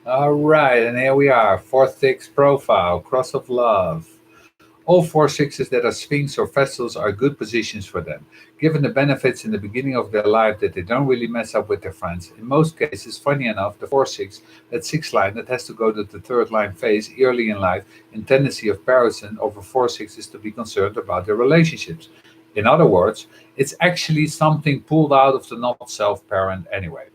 All right, and here we are, 4-6 profile, cross of love. All 4-6s that are sphinx or vessels are good positions for them, given the benefits in the beginning of their life that they don't really mess up with their friends. In most cases, funny enough, the 4-6, that sixth line that has to go to the third line phase early in life, in tendency of parison over 4-6 is to be concerned about their relationships. In other words, it's actually something pulled out of the not self parent anyway.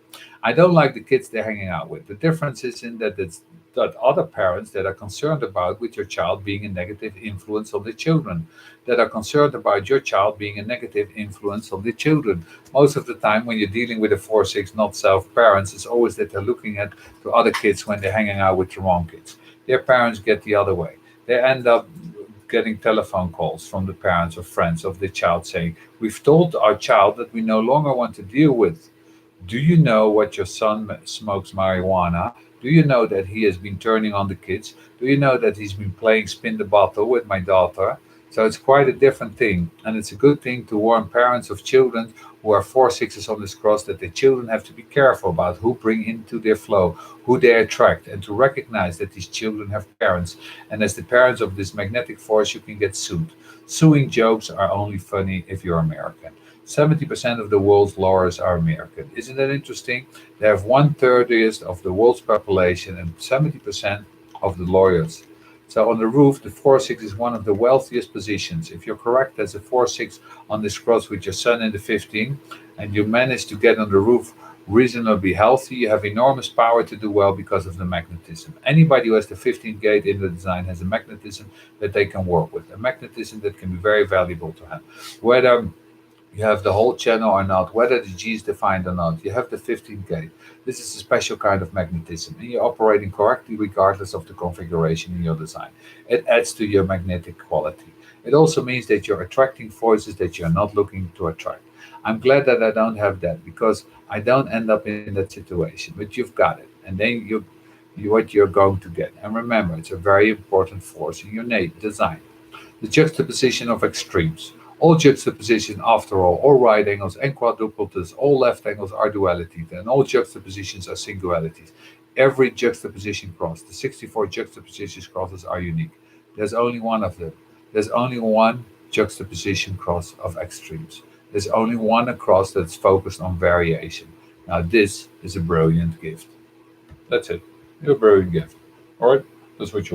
I don't like the kids they're hanging out with. The difference is in that it's that other parents that are concerned about with your child being a negative influence on the children, that are concerned about your child being a negative influence on the children. Most of the time, when you're dealing with a 4-6 not self parents, it's always that they're looking at the other kids when they're hanging out with the wrong kids. Their parents get the other way. They end up getting telephone calls from the parents or friends of the child saying, "We've told our child that we no longer want to deal with. Do you know what your son smokes marijuana? Do you know that he has been turning on the kids? Do you know that he's been playing spin the bottle with my daughter?" So it's quite a different thing. And it's a good thing to warn parents of children who are 4-6s on this cross that their children have to be careful about who bring into their flow, who they attract, and to recognize that these children have parents. And as the parents of this magnetic force, you can get sued. Suing jokes are only funny if you're American. 70% of the world's lawyers are American. Isn't that interesting? They have 1/30th of the world's population and 70% of the lawyers. So on the roof, the 4-6 is one of the wealthiest positions. If you're correct as a 4-6 on this cross with your sun in the 15, and you manage to get on the roof reasonably healthy, you have enormous power to do well because of the magnetism. Anybody who has the 15th gate in the design has a magnetism that they can work with, a magnetism that can be very valuable to have. Whether you have the whole channel or not, whether the G is defined or not, you have the 15th gate. This is a special kind of magnetism, and you're operating correctly regardless of the configuration in your design. It adds to your magnetic quality. It also means that you're attracting forces that you're not looking to attract. I'm glad that I don't have that because I don't end up in that situation, but you've got it. And then what you're going to get. And remember, it's a very important force in your design. The juxtaposition of extremes. All juxtapositions, after all right angles and quadruples, all left angles are dualities, and all juxtapositions are singularities. Every juxtaposition cross, the 64 juxtaposition crosses are unique. There's only one of them. There's only one juxtaposition cross of extremes. There's only one across that's focused on variation. Now, this is a brilliant gift. That's it. You're a brilliant gift. All right? That's what you